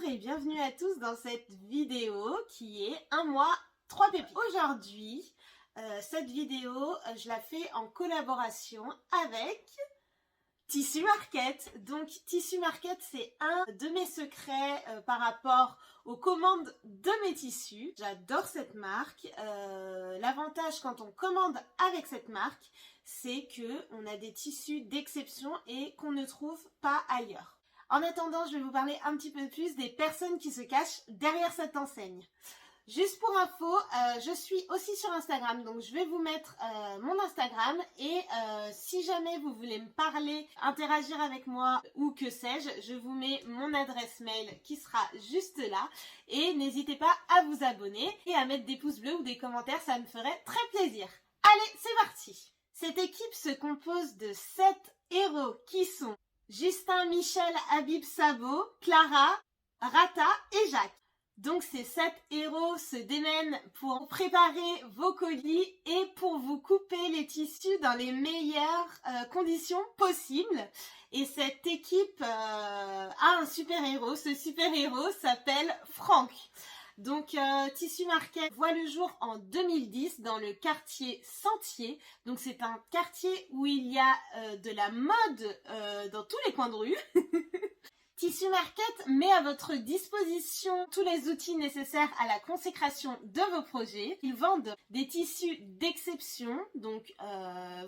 et bienvenue à tous dans cette vidéo qui est un mois 3 pépites. Aujourd'hui, cette vidéo, je la fais en collaboration avec Tissu Market. Donc Tissu Market, c'est un de mes secrets par rapport aux commandes de mes tissus. J'adore cette marque. L'avantage quand on commande avec cette marque, c'est qu'on a des tissus d'exception et qu'on ne trouve pas ailleurs. En attendant, je vais vous parler un petit peu plus des personnes qui se cachent derrière cette enseigne. Juste pour info, je suis aussi sur Instagram, donc je vais vous mettre mon Instagram et si jamais vous voulez me parler, interagir avec moi ou que sais-je, je vous mets mon adresse mail qui sera juste là et n'hésitez pas à vous abonner et à mettre des pouces bleus ou des commentaires, ça me ferait très plaisir. Allez, c'est parti! Cette équipe se compose de 7 héros qui sont Justin, Michel, Habib, Sabo, Clara, Rata et Jacques. Donc ces 7 héros se démènent pour préparer vos colis et pour vous couper les tissus dans les meilleures conditions possibles. Et cette équipe a un super héros. Ce super héros s'appelle Franck. Donc Tissu Market voit le jour en 2010 dans le quartier Sentier. Donc c'est un quartier où il y a de la mode dans tous les coins de rue. Tissu Market met à votre disposition tous les outils nécessaires à la consécration de vos projets. Ils vendent des tissus d'exception, donc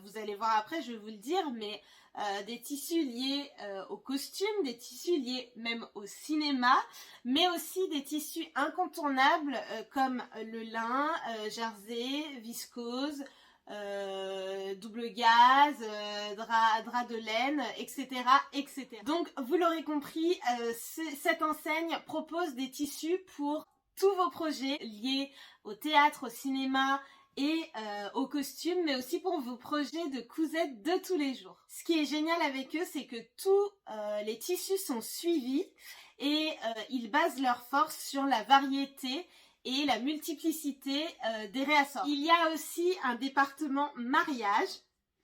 vous allez voir après, je vais vous le dire, mais des tissus liés aux costumes, des tissus liés même au cinéma, mais aussi des tissus incontournables comme le lin, jersey, viscose, double gaz, drap de laine, etc., etc. Donc vous l'aurez compris, cette enseigne propose des tissus pour tous vos projets liés au théâtre, au cinéma et aux costumes, mais aussi pour vos projets de cousettes de tous les jours. Ce qui est génial avec eux, c'est que tous les tissus sont suivis et ils basent leur force sur la variété et la multiplicité des réassorts. Il y a aussi un département mariage.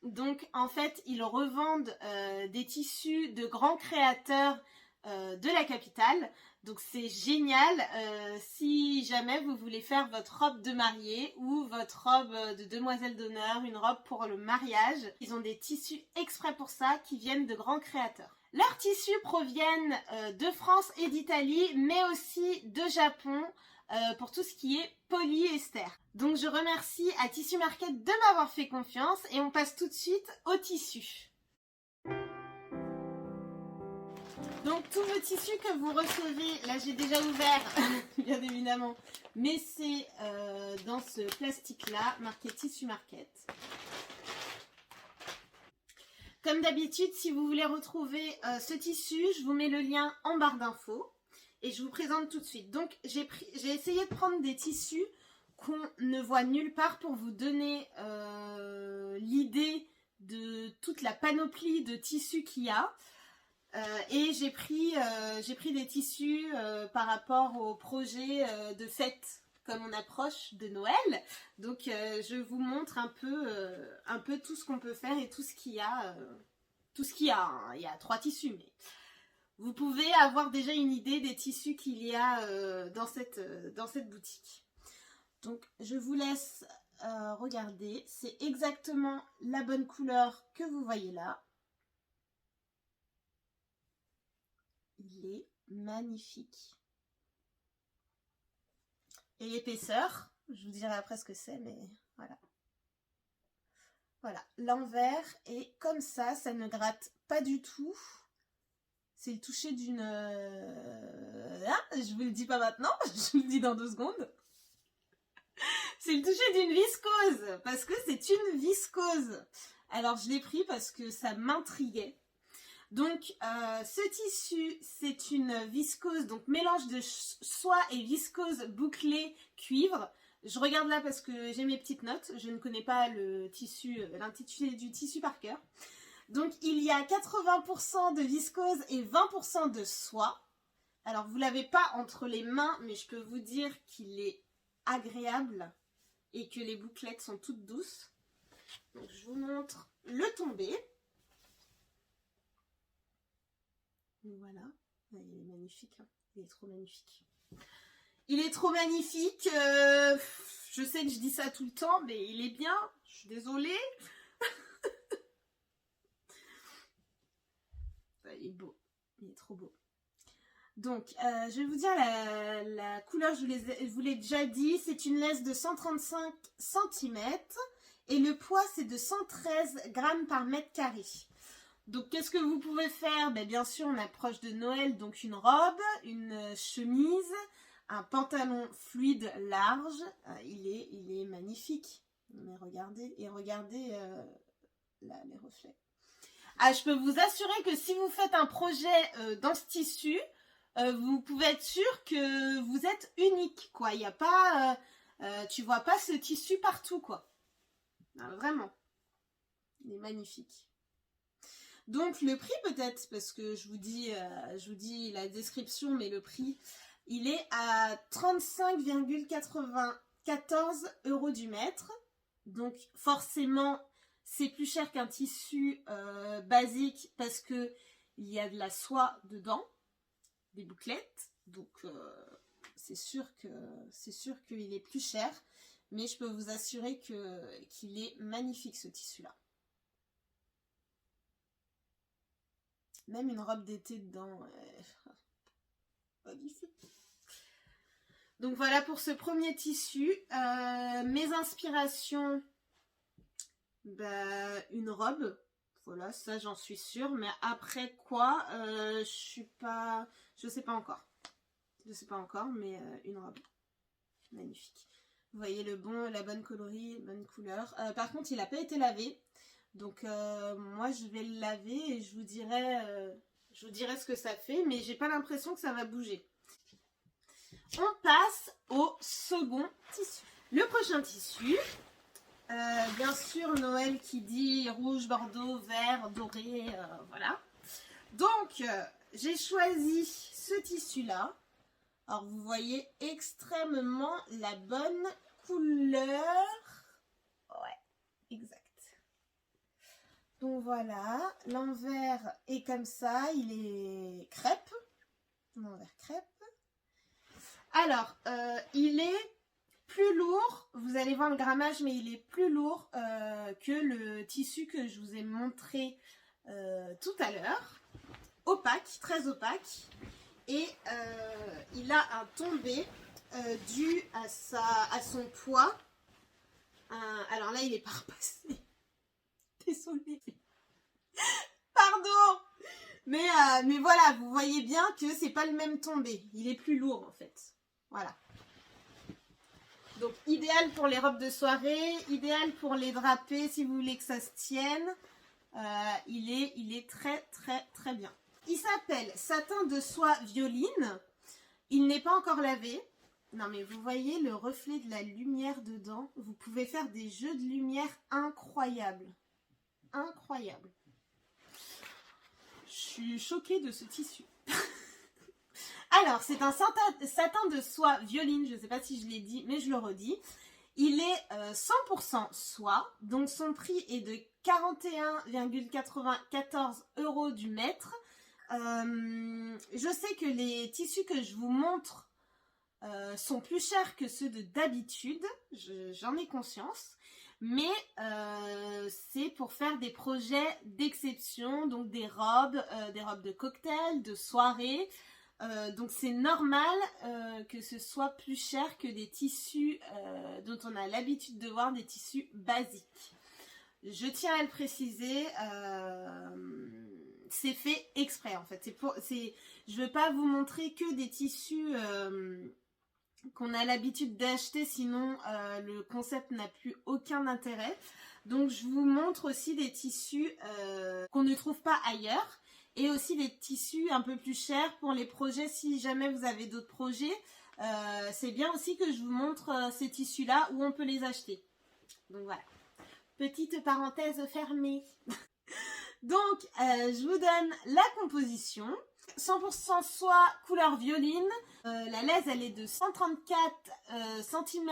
Donc en fait, ils revendent des tissus de grands créateurs de la capitale. Donc c'est génial si jamais vous voulez faire votre robe de mariée ou votre robe de demoiselle d'honneur, une robe pour le mariage. Ils ont des tissus exprès pour ça qui viennent de grands créateurs. Leurs tissus proviennent de France et d'Italie, mais aussi de Japon, pour tout ce qui est polyester. Donc je remercie à Tissu Market de m'avoir fait confiance et on passe tout de suite au tissu. Donc tous vos tissus que vous recevez, là j'ai déjà ouvert bien évidemment, mais c'est dans ce plastique là marqué Tissu Market. Comme d'habitude, si vous voulez retrouver ce tissu, je vous mets le lien en barre d'infos. Et je vous présente tout de suite. Donc j'ai essayé de prendre des tissus qu'on ne voit nulle part pour vous donner l'idée de toute la panoplie de tissus qu'il y a. Et j'ai pris des tissus par rapport au projet de fête, comme on approche de Noël. Donc je vous montre un peu tout ce qu'on peut faire et tout ce qu'il y a. Hein. Il y a 3 tissus, mais vous pouvez avoir déjà une idée des tissus qu'il y a dans cette boutique. Donc je vous laisse regarder. C'est exactement la bonne couleur que vous voyez là. Il est magnifique. Et l'épaisseur, je vous dirai après ce que c'est, mais voilà. Voilà, l'envers est comme ça ne gratte pas du tout. C'est le toucher d'une... Ah, je vous le dis pas maintenant, je vous le dis dans 2 secondes. C'est le toucher d'une viscose, parce que c'est une viscose. Alors je l'ai pris parce que ça m'intriguait. Donc ce tissu, c'est une viscose, donc mélange de soie et viscose bouclée cuivre. Je regarde là parce que j'ai mes petites notes, je ne connais pas le tissu, l'intitulé du tissu par cœur. Donc il y a 80% de viscose et 20% de soie. Alors vous ne l'avez pas entre les mains, mais je peux vous dire qu'il est agréable et que les bouclettes sont toutes douces. Donc je vous montre le tombé. Voilà, il est magnifique. magnifique, hein. Il est trop magnifique. Il est trop magnifique. Je sais que je dis ça tout le temps, mais il est bien. Je suis désolée. Il est beau. Il est trop beau. Donc, je vais vous dire la couleur, je vous l'ai déjà dit. C'est une laisse de 135 cm. Et le poids, c'est de 113 grammes par mètre carré. Donc, qu'est-ce que vous pouvez faire? Ben, bien sûr, on approche de Noël. Donc, une robe, une chemise, un pantalon fluide large. Il est magnifique. Mais regardez, et regardez là, les reflets. Ah, je peux vous assurer que si vous faites un projet dans ce tissu, vous pouvez être sûr que vous êtes unique, quoi. Il n'y a pas, tu vois pas ce tissu partout, quoi. Ah, vraiment, il est magnifique. Donc le prix peut-être, parce que je vous dis la description, mais le prix, il est à 35,94 € du mètre. Donc forcément, c'est plus cher qu'un tissu basique parce que il y a de la soie dedans, des bouclettes. Donc c'est sûr qu'il est plus cher, mais je peux vous assurer qu'il est magnifique ce tissu-là. Même une robe d'été dedans, magnifique. Donc voilà pour ce premier tissu. Mes inspirations, bah, une robe. Voilà, ça j'en suis sûre. Mais après quoi, je sais pas encore. Je sais pas encore, mais une robe. Magnifique. Vous voyez la bonne coloris, bonne couleur. Par contre, il n'a pas été lavé. Donc moi je vais le laver et je vous dirai ce que ça fait, mais j'ai pas l'impression que ça va bouger. On passe au second tissu. Le prochain tissu, bien sûr Noël qui dit rouge, bordeaux, vert, doré, voilà. Donc j'ai choisi ce tissu là. Alors vous voyez extrêmement la bonne couleur. Ouais, exact. Donc voilà, l'envers est comme ça, il est crêpe, l'envers crêpe. Alors, il est plus lourd, vous allez voir le grammage, mais il est plus lourd que le tissu que je vous ai montré tout à l'heure. Opaque, très opaque. Et il a un tombé dû à son poids. Alors là, il est pas repassé. Désolée. Pardon. Mais voilà, vous voyez bien que c'est pas le même tombé. Il est plus lourd en fait. Voilà. Donc idéal pour les robes de soirée, idéal pour les drapés si vous voulez que ça se tienne. Il est très très très bien. Il s'appelle satin de soie violine. Il n'est pas encore lavé. Non mais vous voyez le reflet de la lumière dedans. Vous pouvez faire des jeux de lumière incroyables. Incroyable. Je suis choquée de ce tissu. Alors, c'est un satin de soie violine. Je ne sais pas si je l'ai dit, mais je le redis. Il est 100% soie. Donc, son prix est de 41,94 € du mètre. Je sais que les tissus que je vous montre sont plus chers que ceux de d'habitude. J'en ai conscience. Mais c'est pour faire des projets d'exception, donc des robes de cocktail, de soirée. Donc c'est normal que ce soit plus cher que des tissus dont on a l'habitude de voir, des tissus basiques. Je tiens à le préciser, c'est fait exprès en fait. Je ne veux pas vous montrer que des tissus qu'on a l'habitude d'acheter, sinon le concept n'a plus aucun intérêt. Donc je vous montre aussi des tissus qu'on ne trouve pas ailleurs, et aussi des tissus un peu plus chers pour les projets. Si jamais vous avez d'autres projets, c'est bien aussi que je vous montre ces tissus là où on peut les acheter. Donc voilà, petite parenthèse fermée. Donc je vous donne la composition. 100% soie couleur violine. La laisse elle est de 134 cm.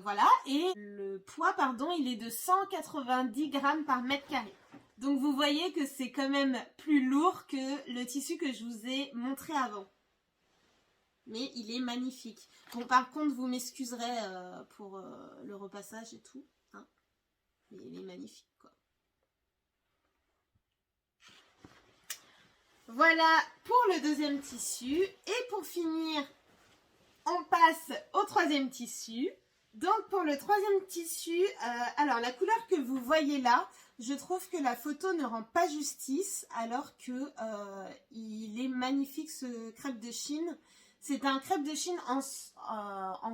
Voilà. Et le poids, pardon, il est de 190 grammes par mètre carré. Donc vous voyez que c'est quand même plus lourd que le tissu que je vous ai montré avant. Mais il est magnifique. Bon, par contre, vous m'excuserez pour le repassage et tout. Hein, mais il est magnifique, quoi. Voilà pour le deuxième tissu. Et pour finir, on passe au troisième tissu. Donc pour le troisième tissu, alors la couleur que vous voyez là, je trouve que la photo ne rend pas justice, alors que il est magnifique ce crêpe de Chine. C'est un crêpe de Chine en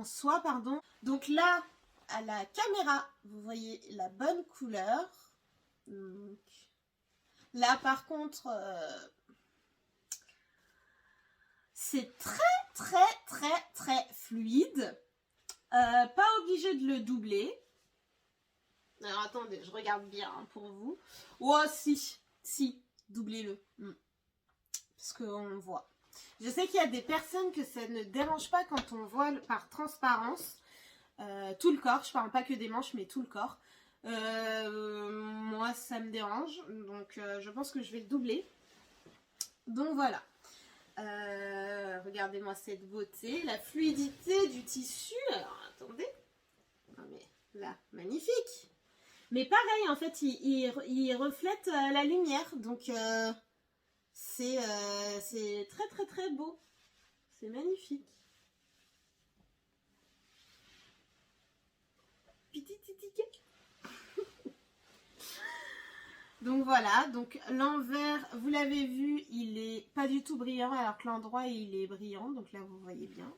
soie, pardon. Donc là, à la caméra, vous voyez la bonne couleur. Donc, là, par contre, c'est très fluide. Pas obligé de le doubler. Alors attendez, je regarde bien hein, pour vous. Oh si, doublez-le. Parce qu'on voit. Je sais qu'il y a des personnes que ça ne dérange pas quand on voit par transparence tout le corps. Je parle pas que des manches, mais tout le corps. Moi, ça me dérange. Donc, je pense que je vais le doubler. Donc, voilà. Regardez-moi cette beauté. La fluidité du tissu. Alors, attendez. Non, mais là, magnifique. Mais pareil, en fait, il reflète la lumière. Donc, c'est très beau. C'est magnifique. Donc voilà, donc l'envers, vous l'avez vu, il est pas du tout brillant, alors que l'endroit il est brillant, donc là vous voyez bien.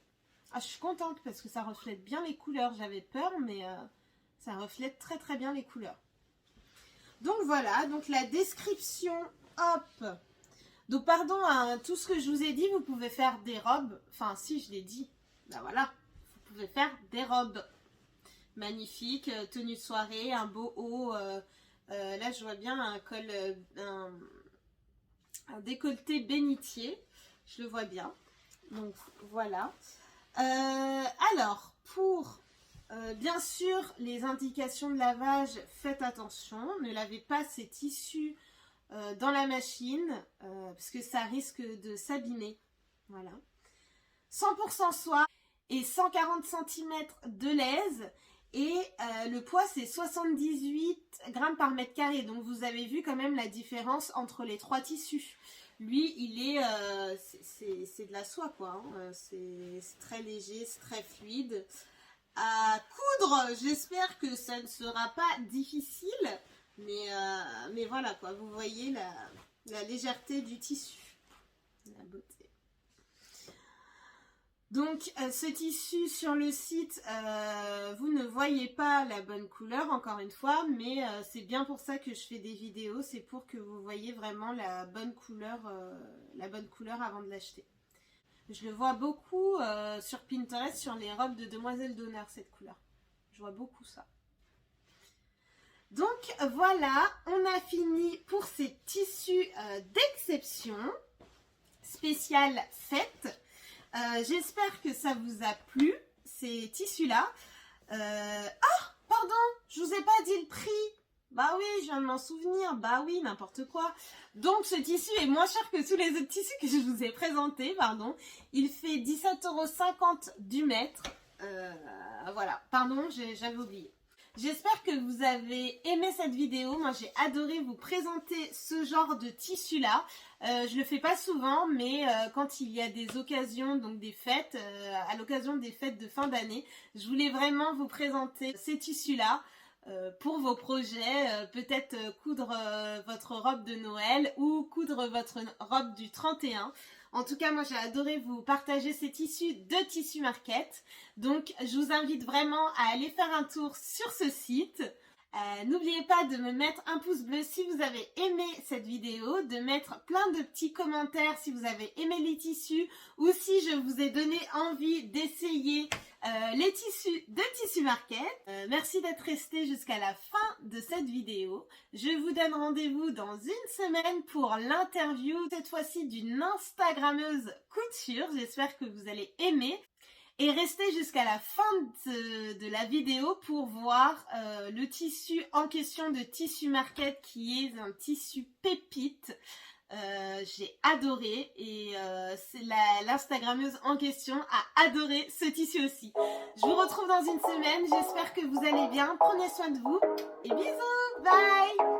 Ah, je suis contente parce que ça reflète bien les couleurs, j'avais peur, mais ça reflète très bien les couleurs. Donc voilà, donc la description, hop. Donc pardon, hein, tout ce que je vous ai dit, vous pouvez faire des robes, enfin si je l'ai dit, ben voilà, vous pouvez faire des robes magnifiques, tenue de soirée, un beau haut. Là, je vois bien un col, un décolleté bénitier. Je le vois bien. Donc, voilà. Alors, pour, bien sûr, les indications de lavage, faites attention. Ne lavez pas ces tissus dans la machine, parce que ça risque de s'abîmer. Voilà. 100% soie et 140 cm de laise. Et le poids, c'est 78 grammes par mètre carré. Donc, vous avez vu quand même la différence entre les trois tissus. Lui, il est... c'est de la soie, quoi. Hein. C'est très léger, c'est très fluide. À coudre, j'espère que ça ne sera pas difficile. Mais voilà, quoi. Vous voyez la légèreté du tissu. La beauté. Donc, ce tissu sur le site, vous ne voyez pas la bonne couleur, encore une fois, mais c'est bien pour ça que je fais des vidéos, c'est pour que vous voyez vraiment la bonne couleur avant de l'acheter. Je le vois beaucoup sur Pinterest, sur les robes de demoiselles d'honneur, cette couleur. Je vois beaucoup ça. Donc, voilà, on a fini pour ces tissus d'exception, spécial fête. J'espère que ça vous a plu, ces tissus-là. Ah, pardon, je vous ai pas dit le prix. Bah oui, je viens de m'en souvenir. Bah oui, n'importe quoi. Donc, ce tissu est moins cher que tous les autres tissus que je vous ai présentés, pardon. Il fait 17,50 € du mètre. Voilà, pardon, j'avais oublié. J'espère que vous avez aimé cette vidéo. Moi, j'ai adoré vous présenter ce genre de tissu-là. Je le fais pas souvent, mais quand il y a des occasions, donc des fêtes, à l'occasion des fêtes de fin d'année, je voulais vraiment vous présenter ces tissus-là pour vos projets. Peut-être coudre votre robe de Noël ou coudre votre robe du 31. En tout cas, moi, j'ai adoré vous partager ces tissus de Tissu Market. Donc, je vous invite vraiment à aller faire un tour sur ce site. N'oubliez pas de me mettre un pouce bleu si vous avez aimé cette vidéo, de mettre plein de petits commentaires si vous avez aimé les tissus ou si je vous ai donné envie d'essayer les tissus de Tissu Market. Merci d'être resté jusqu'à la fin de cette vidéo. Je vous donne rendez-vous dans une semaine pour l'interview, cette fois-ci d'une Instagrammeuse couture. J'espère que vous allez aimer. Et restez jusqu'à la fin de la vidéo pour voir le tissu en question de Tissu Market, qui est un tissu pépite. J'ai adoré, et l'Instagrammeuse en question a adoré ce tissu aussi. Je vous retrouve dans une semaine, j'espère que vous allez bien, prenez soin de vous et bisous, bye.